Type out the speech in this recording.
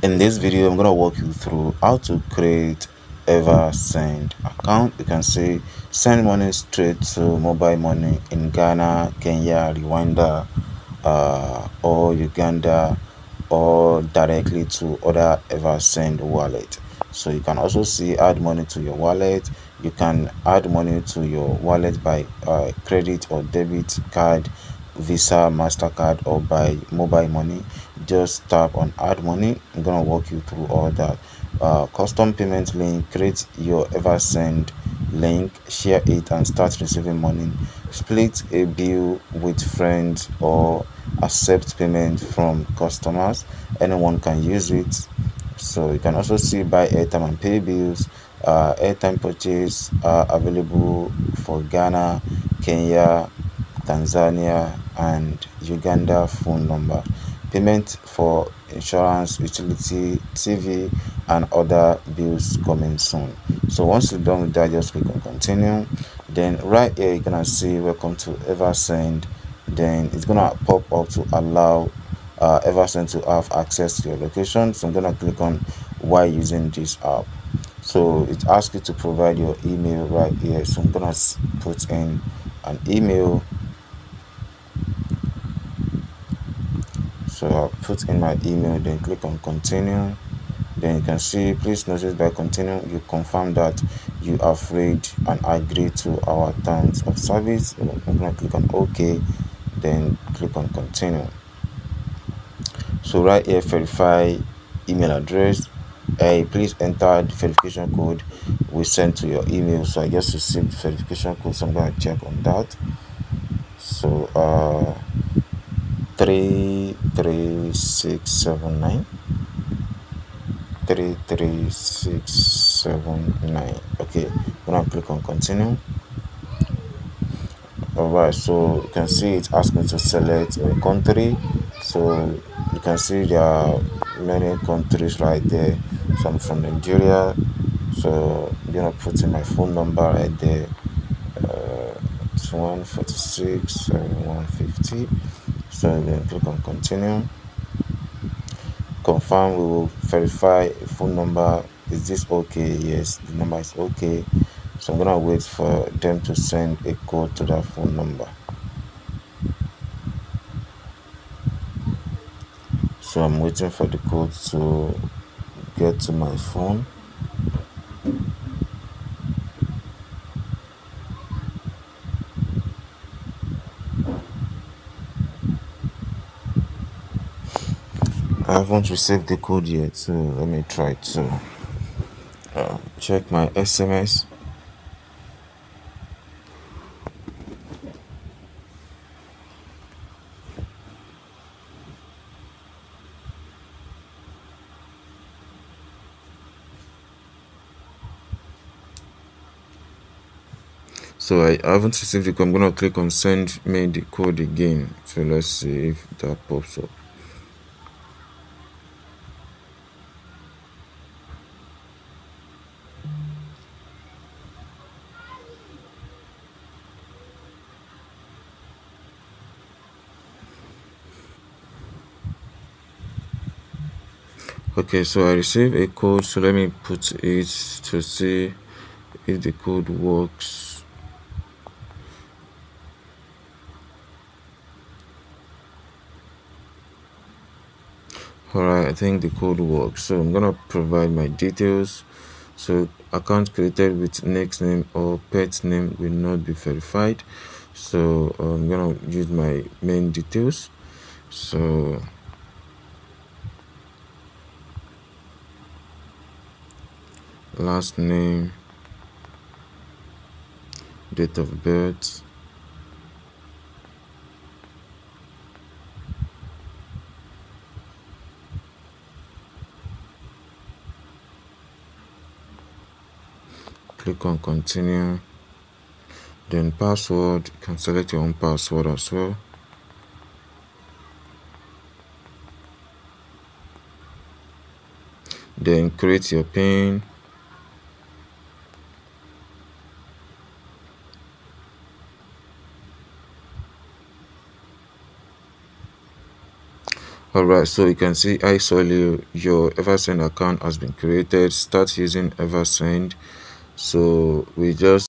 In this video, I'm gonna walk you through how to create Eversend account. You can see send money straight to mobile money in Ghana, Kenya, Rwanda, or Uganda, or directly to other Eversend wallet. So you can also see add money to your wallet. You can add money to your wallet by credit or debit card, Visa, MasterCard, or by mobile money. Just tap on add money. I'm gonna walk you through all that. Custom payment link, create your Eversend link, share it and start receiving money. Split a bill with friends or accept payment from customers. Anyone can use it. So you can also see buy airtime and pay bills. Airtime purchase available for Ghana, Kenya, Tanzania, and Uganda phone number. Payment for insurance, utility, TV, and other bills coming soon. So once you're done with that, just click on continue. Then right here, you're gonna see welcome to Eversend. Then it's gonna pop up to allow Eversend to have access to your location. So I'm gonna click on why using this app. So it asks you to provide your email right here. So I'm gonna put in an email. So I'll put in my email, then click on continue. Then you can see, please notice by continuing you confirm that you have read and agreed to our terms of service. So I'm going to click on OK, then click on continue. So right here, verify email address. Please enter the verification code we sent to your email. So I just received the verification code, so I'm going to check on that. So 33679. 33679. Okay, I'm gonna click on continue. Alright, so you can see it's asking to select a country. So you can see there are many countries right there. So I'm from Nigeria, so I'm gonna put in my phone number right there. It's 146 150. So then click on continue. Confirm, we will verify a phone number. Is this okay? Yes, the number is okay. So I'm gonna wait for them to send a code to that phone number. So I'm waiting for the code to get to my phone. I haven't received the code yet, so let me try to check my SMS. So I haven't received the code. I'm gonna click on send me the code again. So let's see if that pops up. Okay, so I received a code, so let me put it to see if the code works. Alright, I think the code works. So I'm gonna provide my details. So account created with next name or pet name will not be verified. So I'm gonna use my main details. So last name, date of birth, click on continue. Then password, you can select your own password as well. Then create your PIN. All right, so you can see I saw your Eversend account has been created. Start using Eversend. So we just